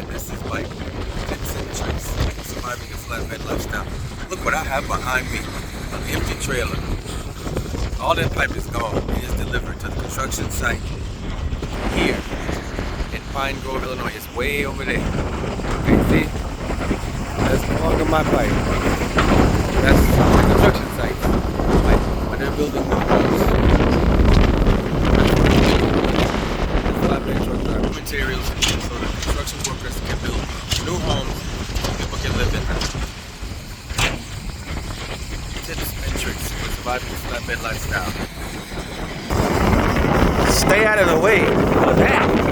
again, this is like tips and tricks surviving a flatbed lifestyle. Look what I have behind me, an empty trailer. All that pipe is gone. It is delivered to the construction site here in Pine Grove, Illinois. It's way over there. Okay, see? That's no longer my pipe. That's the construction site. Like when they're building new homes. Flatbed trucks are materials so the construction workers can build new homes so people can live in them. Tips and tricks for surviving the flatbed lifestyle. Stay out of the way of that.